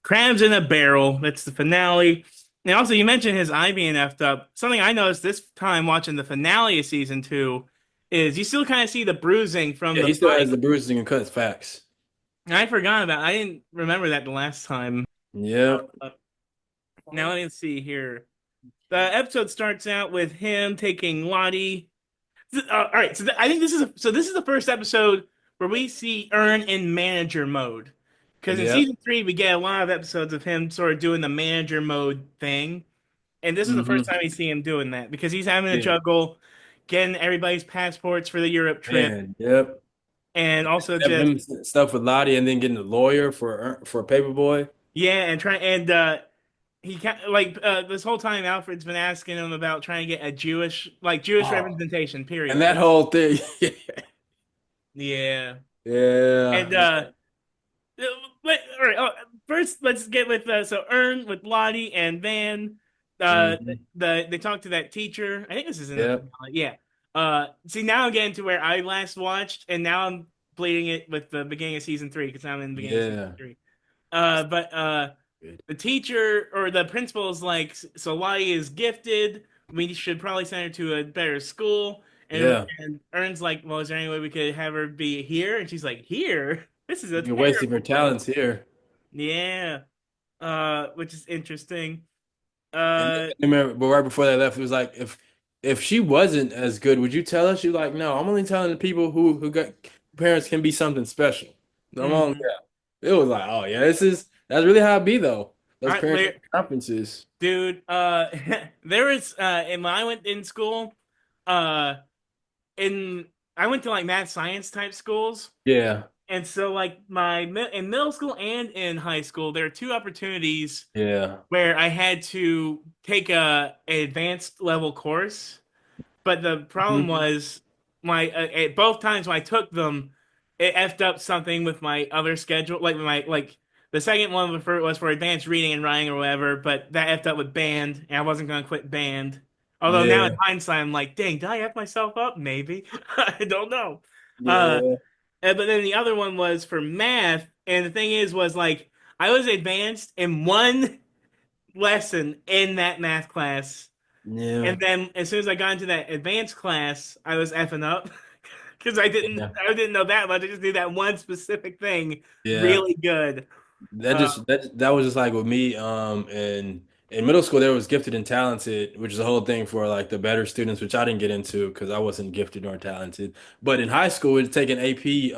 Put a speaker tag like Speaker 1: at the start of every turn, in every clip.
Speaker 1: Crabs in a Barrel. That's the finale. And also, you mentioned his eye being effed up. Something I noticed this time watching the finale of season two is you still kind of see the bruising from
Speaker 2: Yeah,
Speaker 1: the
Speaker 2: he still has
Speaker 1: fight.
Speaker 2: the bruising and cuts. Facts.
Speaker 1: And I forgot about. I didn't remember that the last time.
Speaker 2: Yep.
Speaker 1: Uh, Now let me see here. The episode starts out with him taking Lottie. All right, so I think this is the first episode where we see Earn in manager mode. Because in
Speaker 2: Yep.
Speaker 1: season three, we get a lot of episodes of him sort of doing the manager mode thing, and this is the first
Speaker 2: Hmm.
Speaker 1: time we see him doing that because he's having to
Speaker 2: Yeah.
Speaker 1: juggle getting everybody's passports for the Europe trip,
Speaker 2: Man. Yep.
Speaker 1: and also just
Speaker 2: Him stuff with Lottie and then getting a lawyer for Paperboy.
Speaker 1: yeah, and try and he like this whole time Alfred's been asking him about trying to get a Jewish
Speaker 2: Oh.
Speaker 1: representation.
Speaker 2: And
Speaker 1: Period.
Speaker 2: that whole thing.
Speaker 1: Yeah, and
Speaker 2: Yeah.
Speaker 1: all right. First, let's get with so Ern with Lottie and Van.
Speaker 2: Hmm.
Speaker 1: They talk to that teacher. I think this is in the
Speaker 2: Yep.
Speaker 1: finale. Yeah. See now I'm getting to where I last watched, and now I'm bleeding it with the beginning of season three because I'm in the beginning of season
Speaker 2: Yeah.
Speaker 1: three. But
Speaker 2: Good.
Speaker 1: the teacher or the principal is like, so Lottie is gifted. We should probably send her to a better school.
Speaker 2: Yeah.
Speaker 1: And Ern's like, well, is there any way we could have her be here? And she's like, here? This is a
Speaker 2: You're wasting your
Speaker 1: terrible place.
Speaker 2: talents here.
Speaker 1: Yeah. Which is interesting.
Speaker 2: And
Speaker 1: Uh,
Speaker 2: then, remember, but right before they left, it was like if she wasn't as good, would you tell her? She like, no, I'm only telling the people who got parents can be something special. No, I'm on,
Speaker 1: mhm.
Speaker 2: yeah. It was like, oh yeah, that's really how it be though. Those
Speaker 1: I,
Speaker 2: parent
Speaker 1: wait,
Speaker 2: conferences.
Speaker 1: dude. There was and when I went in school, uh, in I went to like math science type schools.
Speaker 2: Yeah,
Speaker 1: And so, like in middle school and in high school, there are two opportunities
Speaker 2: yeah.
Speaker 1: where I had to take an advanced level course. But the problem
Speaker 2: Mhm.
Speaker 1: was my at both times when I took them, it effed up something with my other schedule. Like the second one was for advanced reading and writing or whatever, but that effed up with band, and I wasn't gonna quit band. Although now in
Speaker 2: Yeah,
Speaker 1: hindsight, I'm like, dang, did I F myself up? Maybe. I don't know. Uh,
Speaker 2: yeah,
Speaker 1: but then the other one was for math, and the thing was like I was advanced in one lesson in that math class,
Speaker 2: yeah,
Speaker 1: and then as soon as I got into that advanced class, I was effing up because
Speaker 2: yeah,
Speaker 1: I didn't know that much. I just knew that one specific thing
Speaker 2: yeah.
Speaker 1: really good.
Speaker 2: That
Speaker 1: Uh,
Speaker 2: just that was just like with me. In middle school, there was gifted and talented, which is a whole thing for like the better students, which I didn't get into because I wasn't gifted nor talented. But in high school, it's taking AP.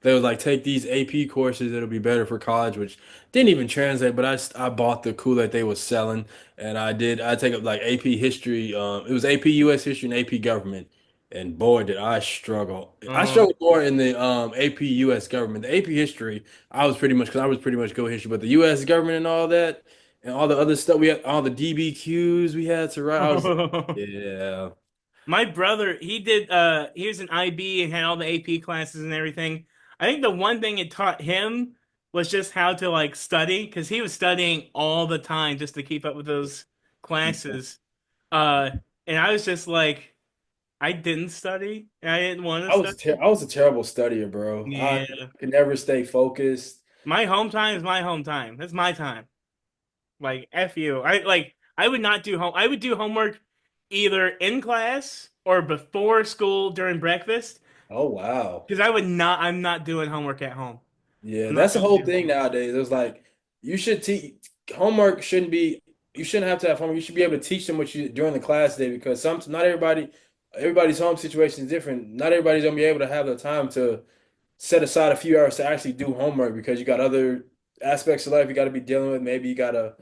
Speaker 2: They would like take these AP courses that'll be better for college, which didn't even translate. But I bought the Kool-Aid they was selling, and I take up like AP history. It was AP US history and AP government. And boy, did I struggle. I
Speaker 1: uh,
Speaker 2: struggled more in the AP US government. The AP history. I was pretty much because I was pretty much go history, but the U.S. government and all that, and all the other stuff we had, all the DBQs we had to write. I was like, yeah,
Speaker 1: my brother, he was an IB and had all the AP classes and everything. I think the one thing it taught him was just how to like study because he was studying all the time just to keep up with those classes. Uh, and I was just like, I didn't study. And I didn't want to study.
Speaker 2: I was a terrible studier, bro. I
Speaker 1: Yeah.
Speaker 2: could never stay focused.
Speaker 1: My home time is my home time. That's my time. Like F you. I would not do home I would do homework either in class or before school during breakfast
Speaker 2: Oh wow.
Speaker 1: because I'm not doing homework at home.
Speaker 2: Yeah,
Speaker 1: I'm not
Speaker 2: that's the
Speaker 1: gonna
Speaker 2: whole
Speaker 1: do
Speaker 2: thing
Speaker 1: homework.
Speaker 2: nowadays. It was like you should teach homework shouldn't be you shouldn't have to have homework. You should be able to teach them what you during the class day because some not everybody's home situation is different. Not everybody's gonna be able to have the time to set aside a few hours to actually do homework because you got other aspects of life you got to be dealing with. Maybe you got to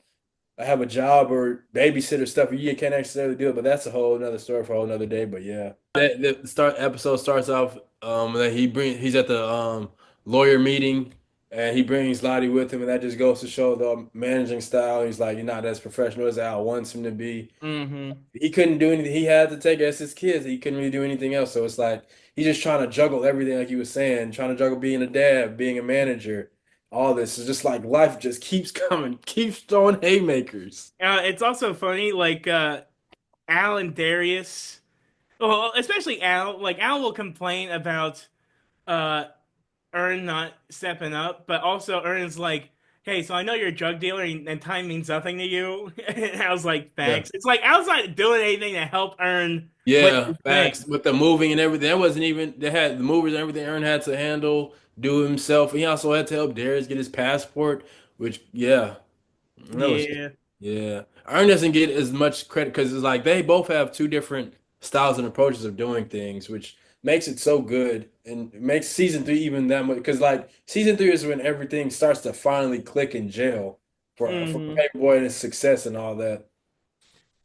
Speaker 2: have a job or babysitter stuff where you can't necessarily do it. But that's a whole another story for a whole another day. But yeah, that the start episode starts off that he's at the lawyer meeting and he brings Lottie with him, and that just goes to show the managing style. He's like, you're not as professional as Al wants him to be.
Speaker 1: Mm-hmm.
Speaker 2: He couldn't do anything. He had to take it as his kids. He couldn't really do anything else. So it's like he's just trying to juggle everything, like you were saying, trying to juggle being a dad, being a manager. All this is just like life just keeps coming, keeps throwing haymakers.
Speaker 1: It's also funny, like Al and Darius. Well, especially Al. Like Al will complain about uh Ern not stepping up, but also Ern's like "Hey, so I know you're a drug dealer and time means nothing to you." And I was like,
Speaker 2: Yeah.
Speaker 1: "Thanks." It's like I was not doing anything to help earn what
Speaker 2: Yeah,
Speaker 1: you
Speaker 2: facts.
Speaker 1: think.
Speaker 2: With the moving and everything, that wasn't even they had the movies and everything Aaron had to handle, do himself. He also had to help Darius get his passport, which yeah, that was
Speaker 1: Yeah.
Speaker 2: yeah. Aaron doesn't get as much credit because it's like they both have two different styles and approaches of doing things, which makes it so good and makes season three even that much. Because like season three is when everything starts to finally click in jail for
Speaker 1: Hmm.
Speaker 2: Paperboy and his success and all that.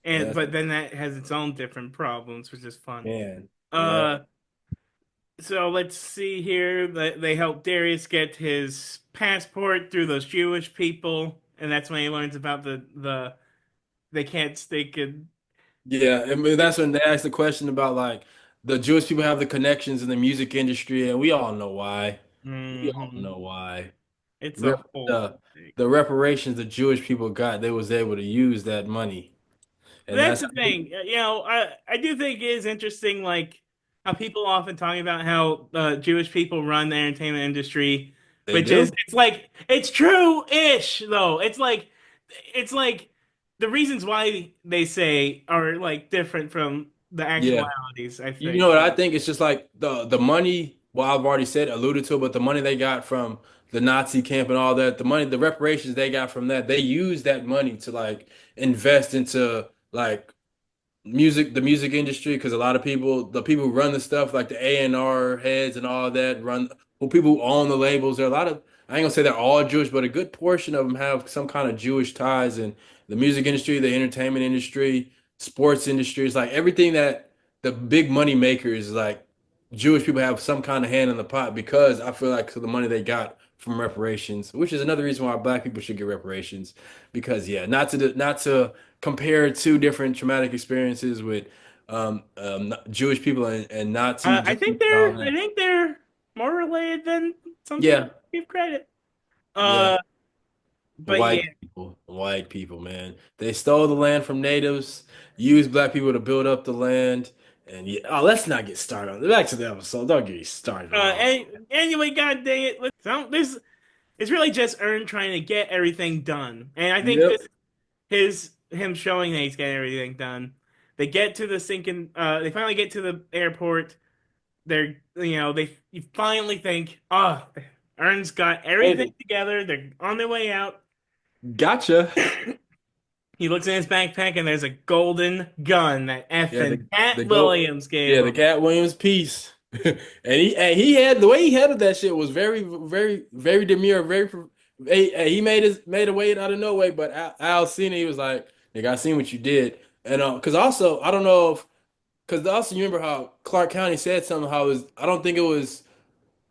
Speaker 1: And
Speaker 2: Yeah,
Speaker 1: but then that has its own different problems, which is fun.
Speaker 2: man. Yeah.
Speaker 1: Uh, so let's see here. They help Darius get his passport through those Jewish people, and that's when he learns about the they can't stake it.
Speaker 2: Yeah, I mean that's when they asked the question about like the Jewish people have the connections in the music industry, and we all know why. We all
Speaker 1: Hmm.
Speaker 2: know why.
Speaker 1: It's a
Speaker 2: Rep
Speaker 1: whole thing.
Speaker 2: the reparations the Jewish people got, they was able to use that money,
Speaker 1: But
Speaker 2: and
Speaker 1: that's
Speaker 2: that's
Speaker 1: the thing. I do think it is interesting, like how people often talk about how Jewish people run the entertainment industry,
Speaker 2: they
Speaker 1: which is
Speaker 2: do.
Speaker 1: it's like it's true-ish though. It's like the reasons why they say are like different from the
Speaker 2: Yeah.
Speaker 1: actualities, I
Speaker 2: You know
Speaker 1: think.
Speaker 2: what I think? It's just like the money. Well, I've already said alluded to, it, but the money they got from the Nazi camp and all that, the money, the reparations they got from that, they used that money to like invest into like music, the music industry, because a lot of people, the people who run the stuff, like the A&R heads and all that, run who people who own the labels. There are a lot of, I ain't gonna say they're all Jewish, but a good portion of them have some kind of Jewish ties in the music industry, the entertainment industry, sports industry. It's like everything that the big money makers, like Jewish people have some kind of hand in the pot because I feel like so the money they got from reparations, which is another reason why black people should get reparations. Because yeah, not to compare two different traumatic experiences with Jewish people and Nazi
Speaker 1: I
Speaker 2: Germany
Speaker 1: think
Speaker 2: and all
Speaker 1: they're I
Speaker 2: that.
Speaker 1: think they're more related than some people
Speaker 2: Yeah,
Speaker 1: give credit.
Speaker 2: yeah.
Speaker 1: Uh, but yeah.
Speaker 2: White people, man. They stole the land from natives, used black people to build up the land. And yeah, oh, let's not get started on back to the episode. Don't get me started on all.
Speaker 1: Anyway, god dang it. This it's really just Ern trying to get everything done. And I think
Speaker 2: Yep.
Speaker 1: this his him showing that he's getting everything done. They get to the sinking they finally get to the airport. They're they you finally think, oh, Ern's got
Speaker 2: Made
Speaker 1: everything
Speaker 2: it.
Speaker 1: together. They're on their way out.
Speaker 2: Gotcha.
Speaker 1: He looks in his backpack and there's a golden gun that
Speaker 2: Yeah,
Speaker 1: effing
Speaker 2: the
Speaker 1: Cat
Speaker 2: go
Speaker 1: Williams gave
Speaker 2: yeah, the
Speaker 1: him.
Speaker 2: Cat Williams piece. And he had the way he handled that shit was very demure, he made a way out of no way, but Al seen it, he was like, nigga, I seen what you did. And because also I don't know if because also you remember how Clark County said something how his I don't think it was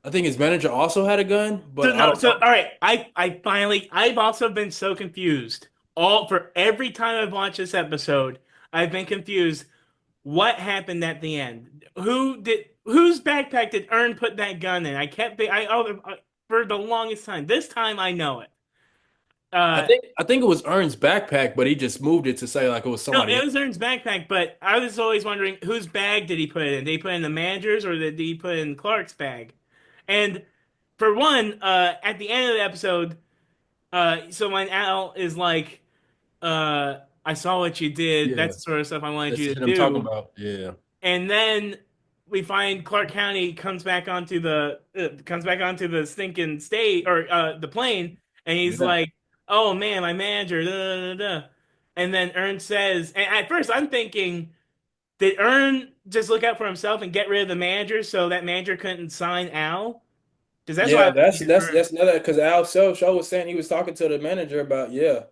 Speaker 2: I think his manager also had a gun,
Speaker 1: So
Speaker 2: but I
Speaker 1: no,
Speaker 2: don't
Speaker 1: so all right. I've also been so confused. All for every time I've watched this episode, I've been confused. What happened at the end? Whose backpack did Ern put that gun in? For the longest time. This time I know it. Uh,
Speaker 2: I think it was Ern's backpack, but he just moved it to say like it was
Speaker 1: no,
Speaker 2: somebody
Speaker 1: it
Speaker 2: else.
Speaker 1: was Ern's backpack, but I was always wondering whose bag did he put it in? Did he put it in the manager's or did he put it in Clark's bag? And for one, at the end of the episode, so when Al is like, I saw what you did.
Speaker 2: Yeah,
Speaker 1: That's the sort of stuff I wanted
Speaker 2: that
Speaker 1: you
Speaker 2: shit
Speaker 1: to
Speaker 2: I'm talking
Speaker 1: do.
Speaker 2: about. Yeah.
Speaker 1: And then we find Clark County comes back onto the stinking state or the plane, and he's
Speaker 2: Yeah.
Speaker 1: like, "Oh man, my manager." Da, da, da, da. And then Ern says, and at first I'm thinking, did Ern just look out for himself and get rid of the manager so that manager couldn't sign Al? Because that's why I
Speaker 2: Yeah,
Speaker 1: was thinking at first.
Speaker 2: that's another because Al Show was saying he was talking to the manager about yeah,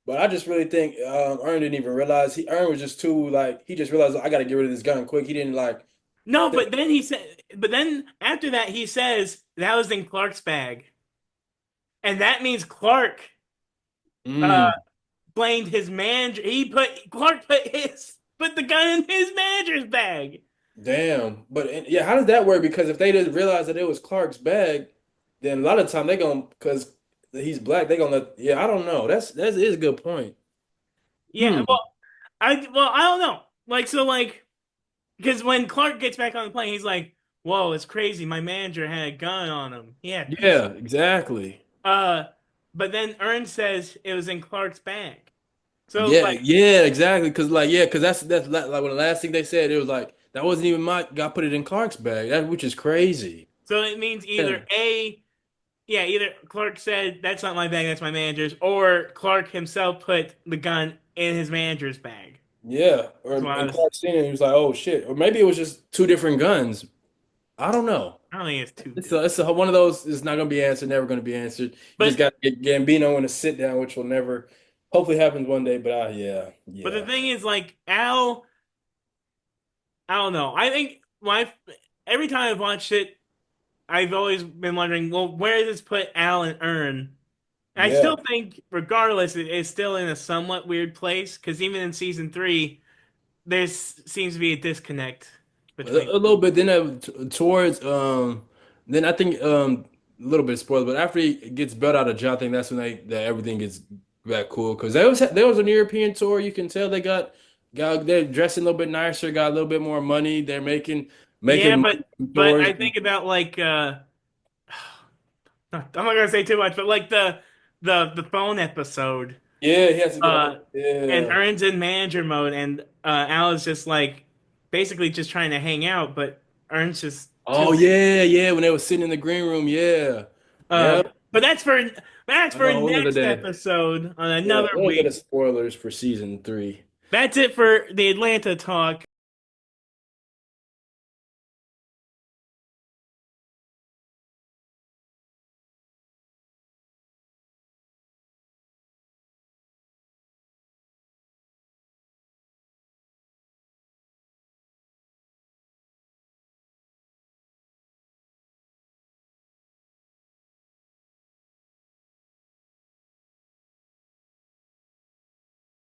Speaker 2: but I just really think Ern didn't even realize Ern was just too like he just realized I got to get rid of this gun quick. He didn't like
Speaker 1: No,
Speaker 2: think.
Speaker 1: but then after that he says that was in Clark's bag, and that means Clark uh
Speaker 2: Mm,
Speaker 1: blamed his manager. Clark put the gun in his manager's bag.
Speaker 2: damn, but yeah, how does that work? Because if they didn't realize that it was Clark's bag, then a lot of time they gonna because he's black they gonna let yeah I don't know that is a good point.
Speaker 1: Yeah,
Speaker 2: Hmm.
Speaker 1: I don't know. Because when Clark gets back on the plane, he's like, "Whoa, it's crazy. My manager had a gun on him. Yeah, piece."
Speaker 2: Yeah, exactly.
Speaker 1: Uh, but then Ern says it was in Clark's bag. So
Speaker 2: Yeah,
Speaker 1: like,
Speaker 2: yeah, exactly. Cause like, yeah, cause that's like when the last thing they said, it was like that wasn't even my God put it in Clark's bag. That which is crazy.
Speaker 1: so it means either
Speaker 2: Yeah,
Speaker 1: A, yeah, either Clark said that's not my bag, that's my manager's, or Clark himself put the gun in his manager's bag.
Speaker 2: yeah. Or
Speaker 1: That's why I
Speaker 2: and
Speaker 1: was.
Speaker 2: Clark seen it, he was like, oh shit. Or maybe it was just two different guns. I don't know.
Speaker 1: I don't think it's too
Speaker 2: It's
Speaker 1: different.
Speaker 2: one of those. It's not gonna be answered. Never gonna be answered. You just
Speaker 1: But
Speaker 2: got to get Gambino in a sit down, which will never, hopefully, happens one day. But yeah,
Speaker 1: but the
Speaker 2: yeah,
Speaker 1: thing is, like Al, I don't know. I think my every time I've watched it, I've always been wondering, well, where does this put Al and Ern? And I
Speaker 2: yeah.
Speaker 1: still think, regardless, it is still in a somewhat weird place because even in season three, there seems to be a disconnect between.
Speaker 2: A little bit. Then towards then I think a little bit spoiled, but after he gets built out of jail, I think that's when that everything gets back cool because there was an European tour. You can tell they got they're dressing a little bit nicer, got a little bit more money. They're making
Speaker 1: Yeah,
Speaker 2: money from
Speaker 1: but
Speaker 2: tours.
Speaker 1: I think about like I'm not gonna say too much, but like the phone episode,
Speaker 2: Yeah, he has to get a
Speaker 1: uh,
Speaker 2: hold.
Speaker 1: and
Speaker 2: Yeah.
Speaker 1: Ern's in manager mode, and Al is just like basically just trying to hang out, but Ern's just too.
Speaker 2: Oh yeah, yeah. When they were sitting in the green room, yeah,
Speaker 1: Uh,
Speaker 2: yeah.
Speaker 1: but that's for
Speaker 2: A whole nother
Speaker 1: next
Speaker 2: day.
Speaker 1: episode on
Speaker 2: Yeah,
Speaker 1: another
Speaker 2: a little bit
Speaker 1: week.
Speaker 2: of spoilers for season 3.
Speaker 1: That's it for the Atlanta talk.